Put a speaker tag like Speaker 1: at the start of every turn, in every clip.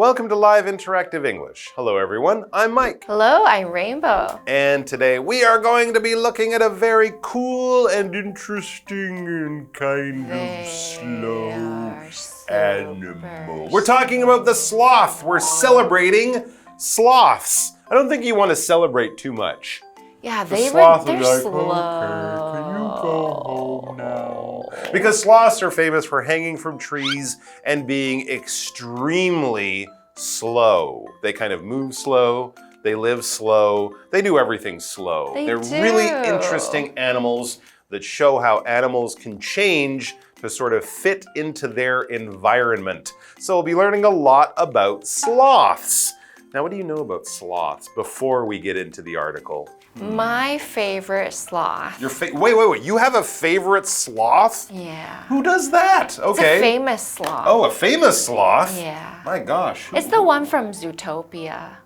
Speaker 1: Welcome to Live Interactive English. Hello everyone, I'm Mike.
Speaker 2: Hello, I'm Rainbow.
Speaker 1: And today we are going to be looking at a very cool and interesting and kind of slow animal. We're talking about the sloth. We're celebrating sloths. I don't think you want to celebrate too much.
Speaker 2: Yeah,
Speaker 1: The
Speaker 2: they're
Speaker 1: sloth is like,
Speaker 2: slow.
Speaker 1: okay, can you go home now? Because sloths are famous for hanging from trees and being extremely slow. They kind of move slow, they live slow, they do everything slow. They're really interesting animals that show how animals can change to sort of fit into their environment. So we'll be learning a lot about sloths. Now, what do you know about sloths before we get into the article?
Speaker 2: My favorite sloth.
Speaker 1: Wait. You have a favorite sloth?
Speaker 2: Yeah.
Speaker 1: Who does that? Okay.
Speaker 2: It's a famous sloth.
Speaker 1: Oh, a famous sloth?
Speaker 2: Yeah.
Speaker 1: My gosh.
Speaker 2: It's the one from Zootopia.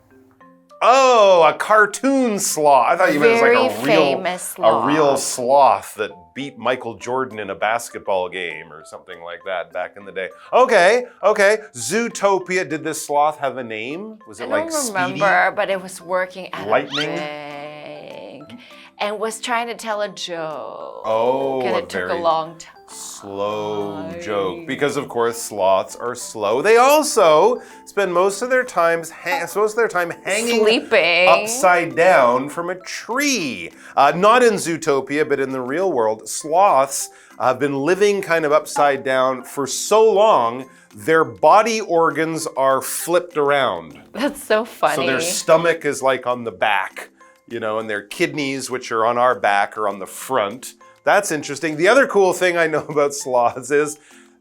Speaker 1: Oh, a cartoon sloth. I thought you meant it was like a real sloth that beat Michael Jordan in a basketball game or something like that back in the day. Okay. Zootopia. Did this sloth have a name? Was it like Speedy?
Speaker 2: I don't remember, but it was working at
Speaker 1: Lightning?
Speaker 2: a bank and was trying to tell a joke.
Speaker 1: Oh,
Speaker 2: and it took a long time.
Speaker 1: Slow joke, because of course sloths are slow. They also spend most of their time hanging
Speaker 2: Sleeping
Speaker 1: upside down from a tree. Not in Zootopia, but in the real world, sloths have been living kind of upside down for so long, their body organs are flipped around.
Speaker 2: That's so funny.
Speaker 1: So their stomach is like on the back, you know, and their kidneys, which are on our back, are on the front. That's interesting. The other cool thing I know about sloths is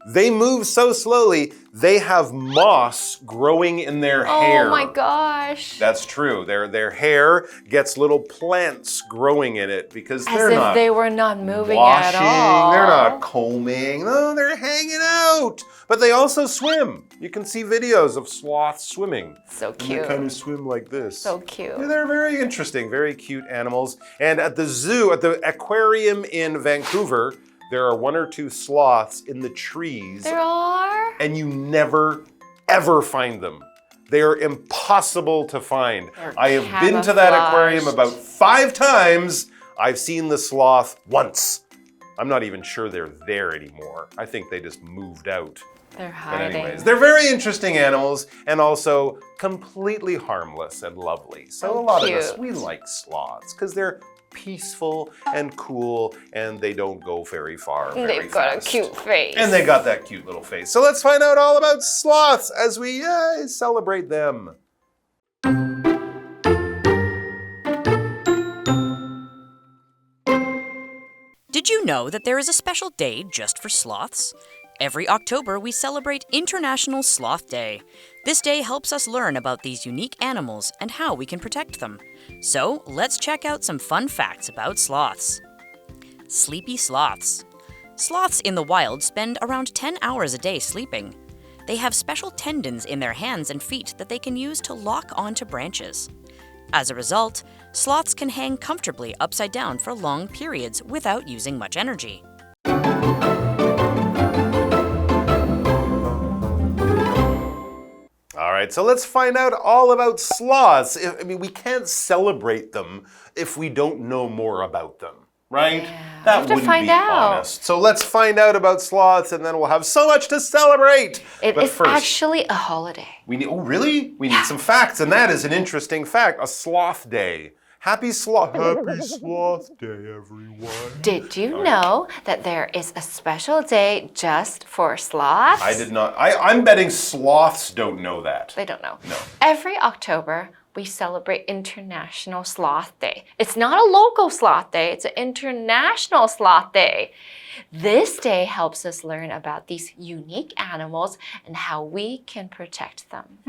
Speaker 1: they move so slowly, they have moss growing in their hair.
Speaker 2: Oh my gosh.
Speaker 1: That's true. Their hair gets little plants growing in it because they're not
Speaker 2: they were not moving
Speaker 1: washing,
Speaker 2: at all.
Speaker 1: They're not combing. No, they're hanging out. But they also swim. You can see videos of sloths swimming.
Speaker 2: So cute.
Speaker 1: And they kind of swim like this.
Speaker 2: So cute.
Speaker 1: Yeah, they're very interesting, very cute animals. And at the zoo, at the aquarium in Vancouver, there are 1 or 2 sloths in the trees.
Speaker 2: There are?
Speaker 1: And you never, ever find them. They are impossible to find. I have been to that aquarium about 5 times. I've seen the sloth once. I'm not even sure they're there anymore. I think they just moved out.
Speaker 2: They're hiding.
Speaker 1: But anyways, they're very interesting animals and also completely harmless and lovely. So a lot of us, we like sloths because they're peaceful and cool and they don't go very far very
Speaker 2: They've got
Speaker 1: fast.
Speaker 2: a cute face.
Speaker 1: And they got that cute little face. So let's find out all about sloths as we celebrate them.
Speaker 3: Did you know that there is a special day just for sloths? Every October, we celebrate International Sloth Day. This day helps us learn about these unique animals and how we can protect them. So, let's check out some fun facts about sloths. Sleepy sloths. Sloths in the wild spend around 10 hours a day sleeping. They have special tendons in their hands and feet that they can use to lock onto branches. As a result, sloths can hang comfortably upside down for long periods without using much energy.
Speaker 1: All right, so let's find out all about sloths. I mean, we can't celebrate them if we don't know more about them, right?
Speaker 2: Yeah,
Speaker 1: that wouldn't be honest. So let's find out about sloths and then we'll have so much to celebrate.
Speaker 2: It is actually a holiday.
Speaker 1: Oh, really? We need some facts, and that is an interesting fact. A sloth day. Happy Sloth Day, everyone.
Speaker 2: Did you know that there is a special day just for sloths?
Speaker 1: I did not. I'm betting sloths don't know that.
Speaker 2: They don't know.
Speaker 1: No.
Speaker 2: Every October, we celebrate International Sloth Day. It's not a local sloth day, it's an International Sloth Day. This day helps us learn about these unique animals and how we can protect them.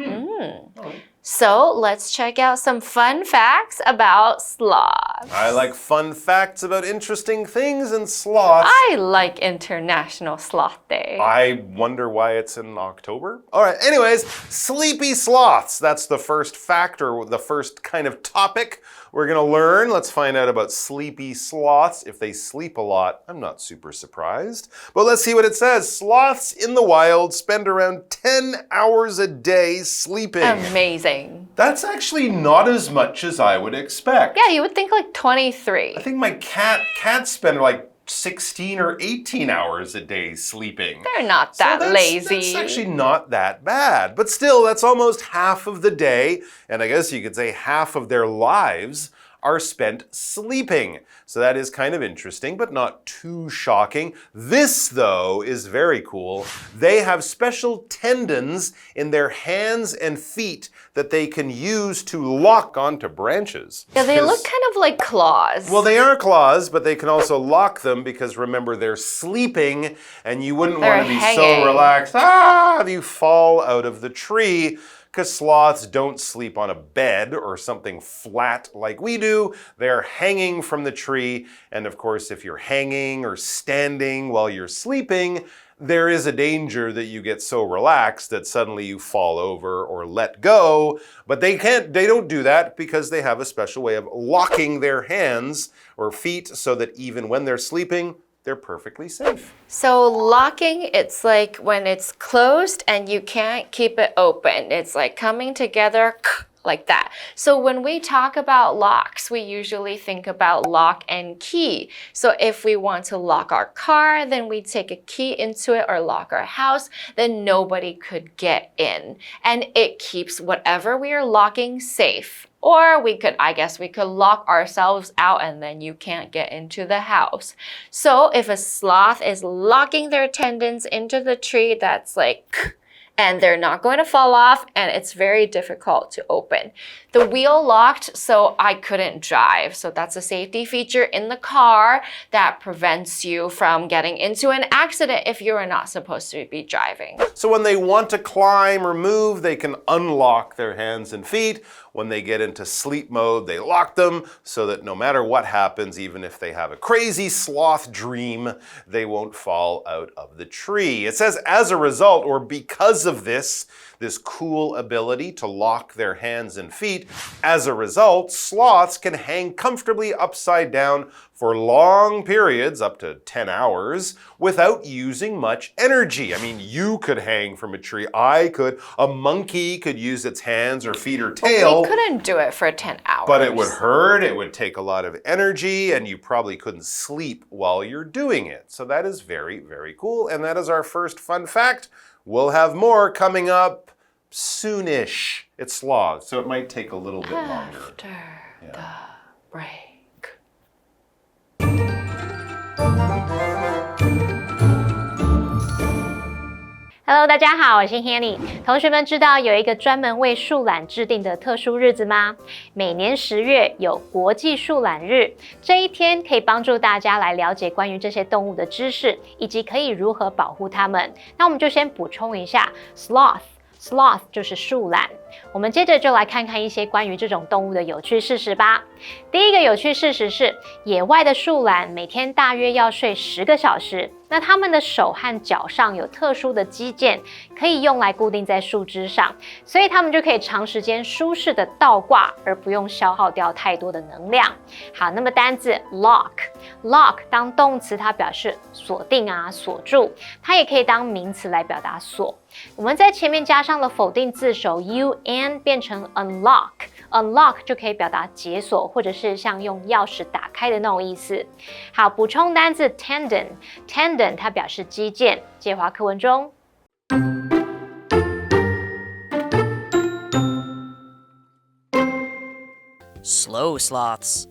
Speaker 2: So let's check out some fun facts about sloths.
Speaker 1: I like fun facts about interesting things and sloths.
Speaker 2: I like International Sloth Day.
Speaker 1: I wonder why it's in October. All right, anyways, sleepy sloths. That's the first fact or the first kind of topic We're going to learn. Let's find out about sleepy sloths. If they sleep a lot, I'm not super surprised. But let's see what it says. Sloths in the wild spend around 10 hours a day sleeping.
Speaker 2: Amazing.
Speaker 1: That's actually not as much as I would expect.
Speaker 2: Yeah, you would think like 23.
Speaker 1: I think my cats spend like 16 or 18 hours a day sleeping.
Speaker 2: They're not that lazy.
Speaker 1: That's actually not that bad. But still, that's almost half of the day. And I guess you could say half of their lives are spent sleeping. So that is kind of interesting, but not too shocking. This, though, is very cool. They have special tendons in their hands and feet that they can use to lock onto branches.
Speaker 2: Yeah, they look kind of like claws.
Speaker 1: Well, they are claws, but they can also lock them because remember, they're sleeping and you wouldn't want to be so relaxed. If you fall out of the tree. Because sloths don't sleep on a bed or something flat like we do. They're hanging from the tree. And of course, if you're hanging or standing while you're sleeping, there is a danger that you get so relaxed that suddenly you fall over or let go. But they don't do that because they have a special way of locking their hands or feet so that even when they're sleeping, they're perfectly safe.
Speaker 2: So locking, it's like when it's closed and you can't keep it open. It's like coming together like that. So when we talk about locks, we usually think about lock and key. So if we want to lock our car, then we take a key into it, or lock our house, then nobody could get in. And it keeps whatever we are locking safe. Or I guess we could lock ourselves out and then you can't get into the house. So if a sloth is locking their tendons into the tree, that's like, and they're not going to fall off, and it's very difficult to open. The wheel locked, so I couldn't drive. So that's a safety feature in the car that prevents you from getting into an accident if you are not supposed to be driving.
Speaker 1: So when they want to climb or move, they can unlock their hands and feet. When they get into sleep mode, they lock them so that no matter what happens, even if they have a crazy sloth dream, they won't fall out of the tree. It says as a result, or because of this cool ability to lock their hands and feet, as a result, sloths can hang comfortably upside down for long periods, up to 10 hours, without using much energy. I mean, you could hang from a tree. I could. A monkey could use its hands or feet or tail.
Speaker 2: We couldn't do it for 10 hours.
Speaker 1: But it would hurt, it would take a lot of energy, and you probably couldn't sleep while you're doing it. So that is very, very cool. And that is our first fun fact. We'll have more coming up soonish. It's sloth, so it might take a little bit longer.
Speaker 2: After the break.
Speaker 4: Hello， 大家好，我是 Hanny。同学们知道有一个专门为树懒制定的特殊日子吗？每年10月有国际树懒日，这一天可以帮助大家来了解关于这些动物的知识，以及可以如何保护它们。那我们就先补充一下 sloth 就是树懒。我们接着就来看看一些关于这种动物的有趣事实吧。第一个有趣事实是，野外的树懒每天大约要睡10个小时。那它们的手和脚上有特殊的肌腱，可以用来固定在树枝上，所以它们就可以长时间舒适的倒挂，而不用消耗掉太多的能量。好，那么单字 lock 当动词，它表示锁定啊、锁住，它也可以当名词来表达锁。我们在前面加上了否定字首 un 变成 unlock 就可以表达解锁，或者是像用钥匙打开的那种意思。好，补充单字 tendon 它表示肌腱。介华课文中。
Speaker 3: Slow sloths.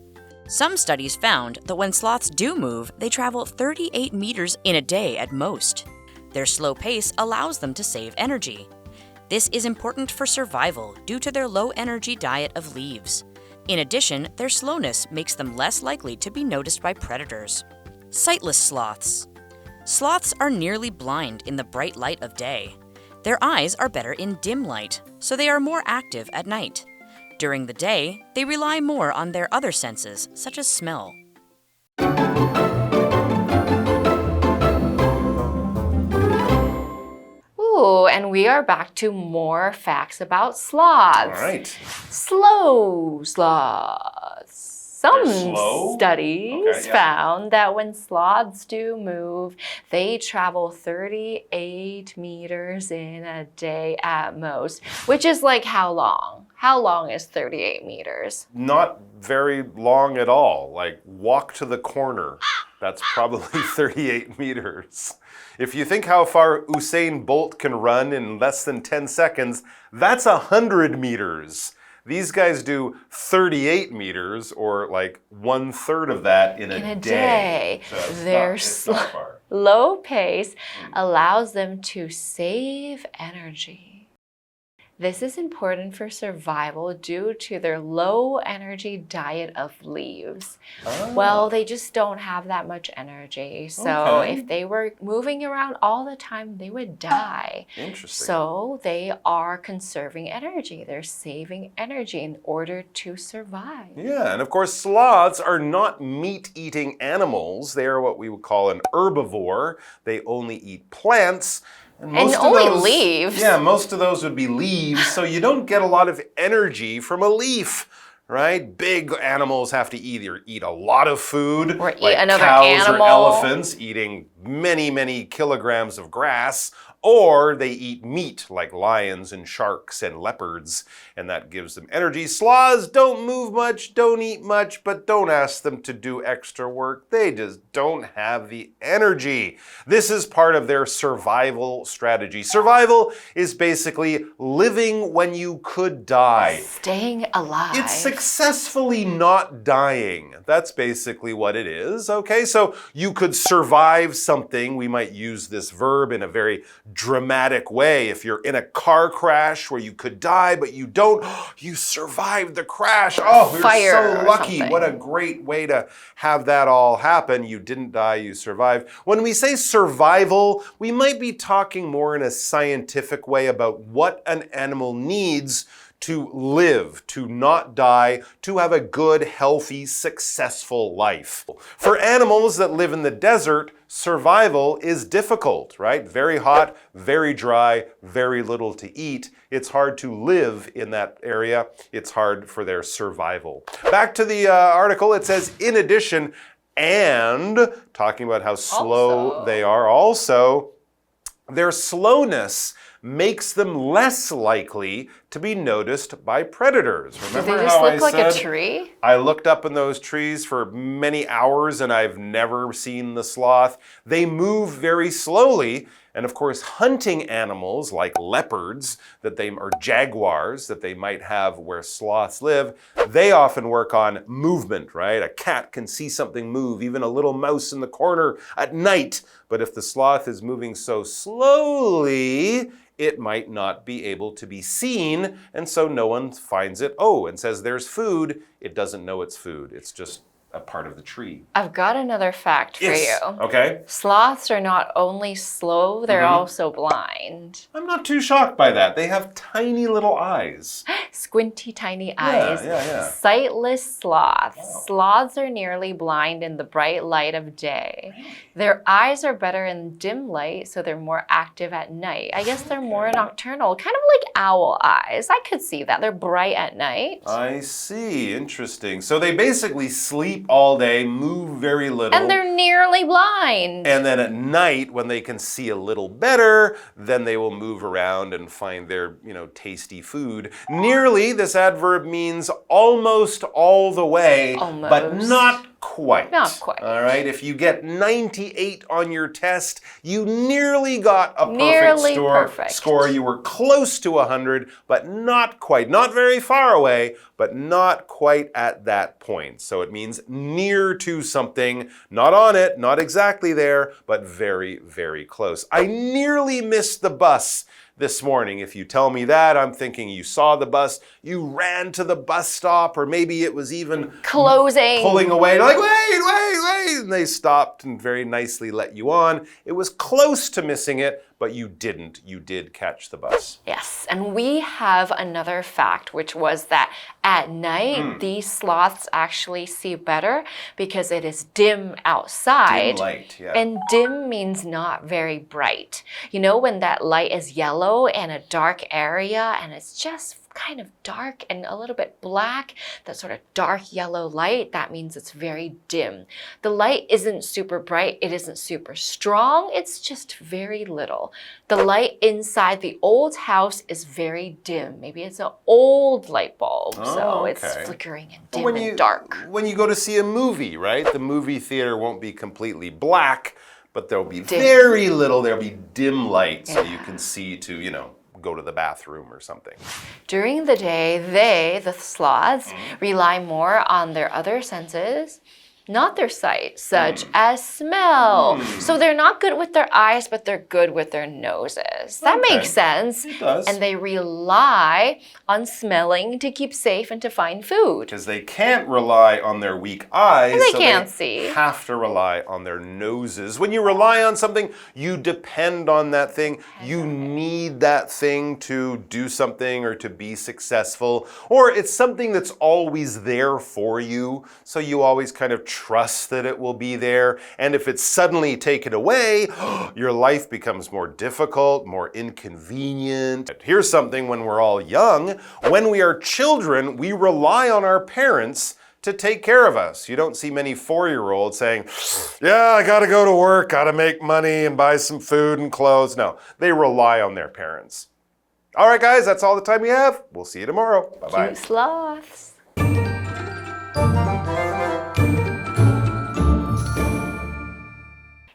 Speaker 3: Some studies found that when sloths do move, they travel 38 meters in a day at most. Their slow pace allows them to save energy. This is important for survival due to their low-energy diet of leaves. In addition, their slowness makes them less likely to be noticed by predators. Sightless sloths. Sloths are nearly blind in the bright light of day. Their eyes are better in dim light, so they are more active at night. During the day, they rely more on their other senses, such as smell.
Speaker 2: Ooh, and we are back to more facts about sloths.
Speaker 1: All right.
Speaker 2: Slow sloths. Some
Speaker 1: slow?
Speaker 2: studies
Speaker 1: Okay, yeah.
Speaker 2: found that when sloths do move, they travel 38 meters in a day at most, which is like how long? How long is 38 meters?
Speaker 1: Not very long at all. Like walk to the corner. That's probably 38 meters. If you think how far Usain Bolt can run in less than 10 seconds, that's 100 meters. These guys do 38 meters, or like 1/3 of that in a day. So
Speaker 2: Their
Speaker 1: it's not far.
Speaker 2: low pace allows them to save energy. This is important for survival due to their low energy diet of leaves. Well, they just don't have that much energy. So if they were moving around all the time, they would die.
Speaker 1: Interesting.
Speaker 2: So they are conserving energy. They're saving energy in order to survive.
Speaker 1: Yeah, and of course, sloths are not meat-eating animals. They are what we would call an herbivore. They only eat plants. And
Speaker 2: only leaves.
Speaker 1: Yeah, most of those would be leaves, so you don't get a lot of energy from a leaf, right? Big animals have to either eat a lot of food,
Speaker 2: or eat
Speaker 1: like
Speaker 2: another
Speaker 1: cows
Speaker 2: animal.
Speaker 1: or elephants eating many, many kilograms of grass, or they eat meat like lions and sharks and leopards, and that gives them energy. Sloths don't move much, don't eat much, but don't ask them to do extra work. They just don't have the energy. This is part of their survival strategy. Survival is basically living when you could die.
Speaker 2: Staying alive.
Speaker 1: It's successfully not dying. That's basically what it is, okay? So you could survive something. We might use this verb in a very dramatic way. If you're in a car crash where you could die, but you don't, you survived the crash. Oh, you're so lucky. What a great way to have that all happen. You didn't die, you survived. When we say survival, we might be talking more in a scientific way about what an animal needs to live, to not die, to have a good, healthy, successful life. For animals that live in the desert, survival is difficult, right? Very hot, very dry, very little to eat. It's hard to live in that area. It's hard for their survival. Back to the article, it says, in addition, and talking about how slow they are, also, their slowness makes them less likely to be noticed by predators. Remember
Speaker 2: Do they just
Speaker 1: how
Speaker 2: look
Speaker 1: I
Speaker 2: like a
Speaker 1: said
Speaker 2: tree?
Speaker 1: I looked up in those trees for many hours and I've never seen the sloth. They move very slowly. And of course, hunting animals like leopards or jaguars that they might have where sloths live, they often work on movement, right? A cat can see something move, even a little mouse in the corner at night. But if the sloth is moving so slowly, it might not be able to be seen, and so no one finds it. Oh, and says there's food. It doesn't know it's food. It's just a part of the tree.
Speaker 2: I've got another fact for you.
Speaker 1: Okay.
Speaker 2: Sloths are not only slow, they're also blind.
Speaker 1: I'm not too shocked by that. They have tiny little eyes.
Speaker 2: Squinty tiny eyes.
Speaker 1: Yeah.
Speaker 2: Sightless sloths.
Speaker 1: Wow.
Speaker 2: Sloths are nearly blind in the bright light of day. Their eyes are better in dim light, so they're more active at night. I guess they're more nocturnal, kind of like owl eyes. I could see that. They're bright at night.
Speaker 1: I see. Interesting. So they basically sleep all day, move very little.
Speaker 2: And they're nearly blind.
Speaker 1: And then at night, when they can see a little better, then they will move around and find their, tasty food. Nearly, this adverb means almost all the way, but not quite.
Speaker 2: Not quite.
Speaker 1: All right, if you get 98 on your test, you nearly got a perfect score. You were close to 100, but not quite. Not very far away, but not quite at that point. So it means near to something, not on it, not exactly there, but very, very close. I nearly missed the bus this morning. If you tell me that, I'm thinking you saw the bus, you ran to the bus stop, or maybe it was even
Speaker 2: closing,
Speaker 1: pulling away, like, wait, and they stopped and very nicely let you on. It was close to missing it, but you didn't. You did catch the bus.
Speaker 2: Yes, and we have another fact, which was that at night, these sloths actually see better because it is dim outside.
Speaker 1: Dim light, yeah.
Speaker 2: And dim means not very bright. You know, when that light is yellow in a dark area and it's just kind of dark and a little bit black, that sort of dark yellow light, that means it's very dim. The light isn't super bright, it isn't super strong, it's just very little. The light inside the old house is very dim. Maybe it's an old light bulb, so it's flickering and dim and dark.
Speaker 1: When you go to see a movie, right? The movie theater won't be completely black, but there'll be very little, there'll be dim light so you can see to, go to the bathroom or something.
Speaker 2: During the day, the sloths, rely more on their other senses, not their sight, such as smell. So they're not good with their eyes, but they're good with their noses. That makes sense.
Speaker 1: It does.
Speaker 2: And they rely on smelling to keep safe and to find food.
Speaker 1: Because they can't rely on their weak eyes.
Speaker 2: And they can't see.
Speaker 1: Have to rely on their noses. When you rely on something, you depend on that thing. You need that thing to do something or to be successful. Or it's something that's always there for you. So you always kind of trust that it will be there. And if it's suddenly taken away, your life becomes more difficult, more inconvenient. Here's something when we're all young. When we are children, we rely on our parents to take care of us. You don't see many 4-year-olds saying, yeah, I gotta go to work, gotta make money and buy some food and clothes. No, they rely on their parents. All right, guys, that's all the time we have. We'll see you tomorrow. Bye-bye.
Speaker 2: Cute sloths.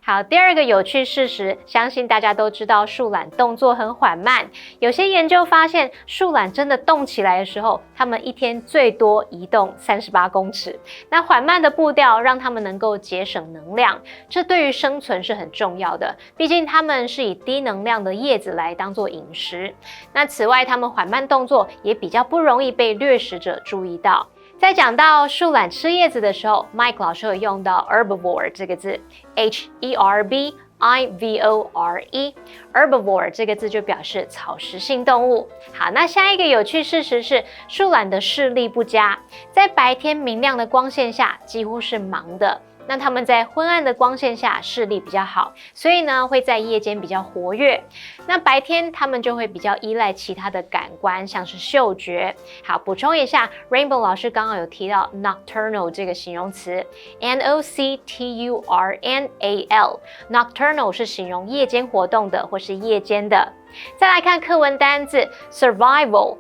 Speaker 4: 好，第二个有趣事实，相信大家都知道树懒动作很缓慢。有些研究发现，树懒真的动起来的时候，它们一天最多移动38公尺。那缓慢的步调让它们能够节省能量，这对于生存是很重要的。毕竟它们是以低能量的叶子来当做饮食。那此外，它们缓慢动作也比较不容易被掠食者注意到。在讲到树懒吃叶子的时候 ，Mike 老师有用到 herbivore 这个字 ，Herbivore。herbivore 这个字就表示草食性动物。好，那下一个有趣事实是，树懒的视力不佳，在白天明亮的光线下几乎是盲的。那它们在昏暗的光线下视力比较好，所以呢会在夜间比较活跃。那白天它们就会比较依赖其他的感官，像是嗅觉。好，补充一下 ，Rainbow 老师刚刚有提到 nocturnal 这个形容词 ，Nocturnal。Nocturnal 是形容夜间活动的或是夜间的。再来看课文单字 survival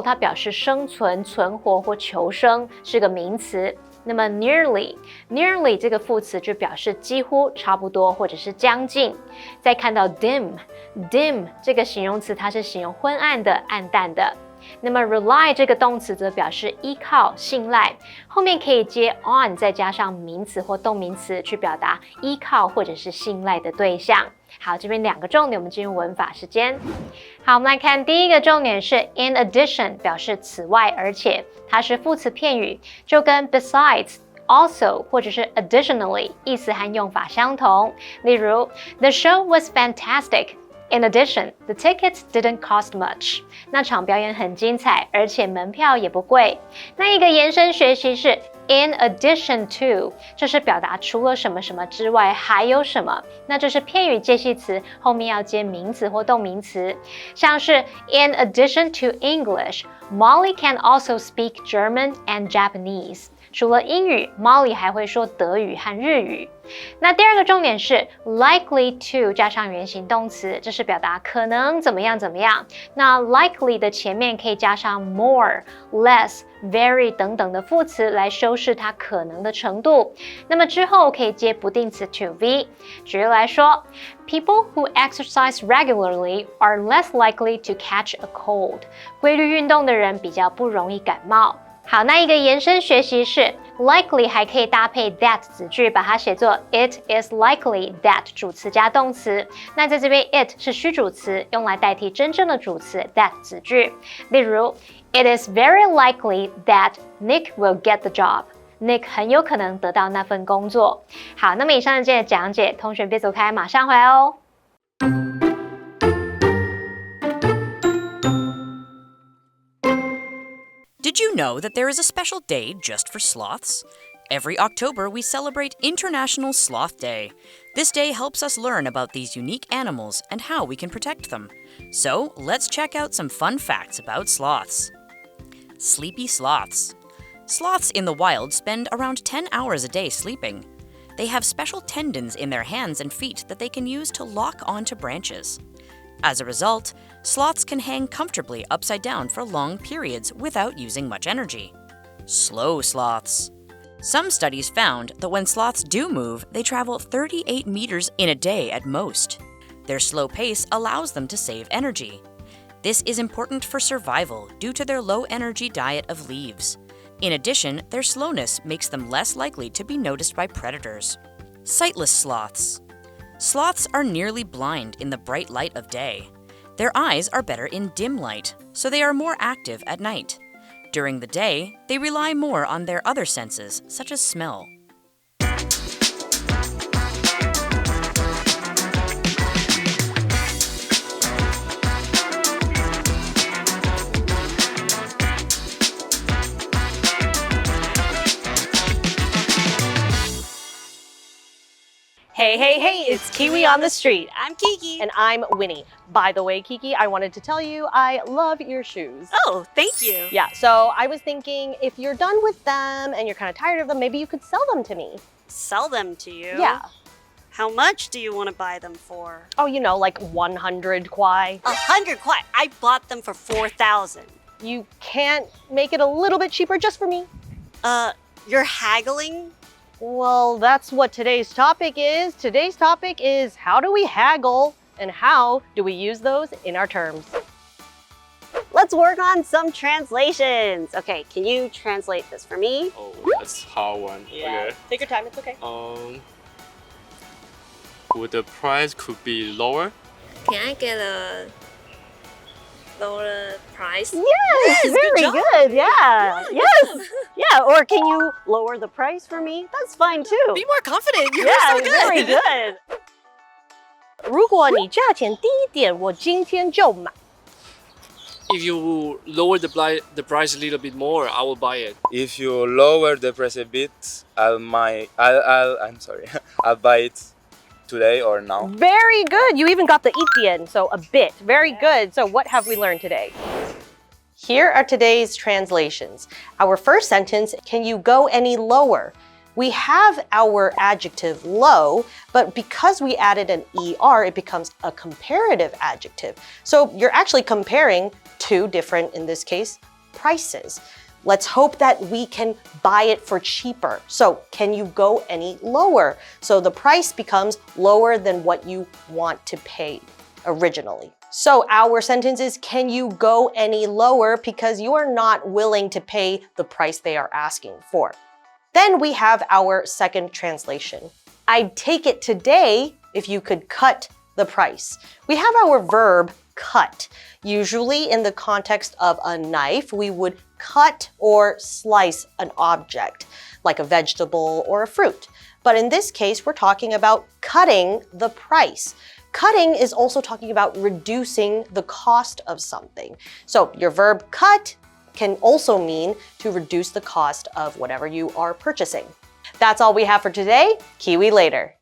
Speaker 4: 它表示生存、存活或求生，是个名词。那么 nearly 这个副词就表示几乎、差不多或者是将近。再看到 dim 这个形容词，它是形容昏暗的、暗淡的。那么 rely 这个动词则表示依靠、信赖，后面可以接 on 再加上名词或动名词去表达依靠或者是信赖的对象。好，这边2个重点，我们进入文法时间。好，我们来看第一个重点是 in addition， 表示此外而且，它是副词片语，就跟 besides、also 或者是 additionally 意思和用法相同。例如 The show was fantastic。In addition, the tickets didn't cost much. 那场表演很精彩，而且门票也不贵。那一个延伸学习是 in addition to， 这是表达除了什么什么之外还有什么。那这是片语介系词，后面要接名词或动名词，像是 in addition to English, Molly can also speak German and Japanese. 除了英语 ，Molly 还会说德语和日语。那第二个重点是 likely to 加上原形动词，这是表达可能怎么样怎么样。那 likely 的前面可以加上 more、less、very 等等的副词来修饰它可能的程度。那么之后可以接不定词 to be。举例来说 ，People who exercise regularly are less likely to catch a cold。规律运动的人比较不容易感冒。好，那一个延伸学习是 likely 还可以搭配 that 子句，把它写作 It is likely that 主词加动词。那在这边 it 是虚主词，用来代替真正的主词 that 子句。例如 It is very likely that Nick will get the job。Nick 很有可能得到那份工作。好，那么以上的这些讲解，同学别走开，马上回来哦。
Speaker 3: know that there is a special day just for sloths? Every October, we celebrate International Sloth Day. This day helps us learn about these unique animals and how we can protect them. So, let's check out some fun facts about sloths. Sleepy sloths. Sloths in the wild spend around 10 hours a day sleeping. They have special tendons in their hands and feet that they can use to lock onto branches. As a result, sloths can hang comfortably upside down for long periods without using much energy. Slow sloths. Some studies found that when sloths do move, they travel 38 meters in a day at most. Their slow pace allows them to save energy. This is important for survival due to their low-energy diet of leaves. In addition, their slowness makes them less likely to be noticed by predators. Sightless sloths. Sloths are nearly blind in the bright light of day. Their eyes are better in dim light, so they are more active at night. During the day, they rely more on their other senses, such as smell.
Speaker 5: Hey, it's Kiwi on the street.
Speaker 6: I'm Kiki.
Speaker 5: And I'm Winnie. By the way, Kiki, I wanted to tell you I love your shoes.
Speaker 6: Oh, thank you.
Speaker 5: Yeah, so I was thinking if you're done with them and you're kind of tired of them, maybe you could sell them to me.
Speaker 6: Sell them to you?
Speaker 5: Yeah.
Speaker 6: How much do you want to buy them for?
Speaker 5: Oh, you know, like 100 kwai.
Speaker 6: 100 kwai. I bought them for 4,000.
Speaker 5: You can't make it a little bit cheaper just for me?
Speaker 6: You're haggling?
Speaker 5: Well, that's what today's topic is. Today's topic is how do we haggle and how do we use those in our terms?
Speaker 6: Let's work on some translations. Okay, can you translate this for me?
Speaker 7: Oh, that's a hard one. Okay.
Speaker 5: Take your time, it's okay.
Speaker 7: Would the price could be lower?
Speaker 8: Can I get a lower price?
Speaker 5: Yes, very good. Yeah. Yes. Yeah, or can you lower the price for me? That's fine too.
Speaker 8: Be more confident. You're
Speaker 5: Yeah,
Speaker 8: so good.
Speaker 5: very good. 如果你价钱低一点，我今天就买。
Speaker 9: If you lower the price a little bit more, I will buy it.
Speaker 10: If you lower the price a bit, I'll buy it today or now.
Speaker 5: Very good. You even got the 一点, so a bit. Very good. So what have we learned today? Here are today's translations. Our first sentence, can you go any lower? We have our adjective low, but because we added an ER, it becomes a comparative adjective. So you're actually comparing two different, in this case, prices. Let's hope that we can buy it for cheaper. So can you go any lower? So the price becomes lower than what you want to pay originally. So our sentence is, can you go any lower? Because you are not willing to pay the price they are asking for. Then we have our second translation. I'd take it today if you could cut the price. We have our verb cut. Usually in the context of a knife, we would cut or slice an object, like a vegetable or a fruit. But in this case, we're talking about cutting the price. Cutting is also talking about reducing the cost of something. So your verb cut can also mean to reduce the cost of whatever you are purchasing. That's all we have for today. Kiwi later.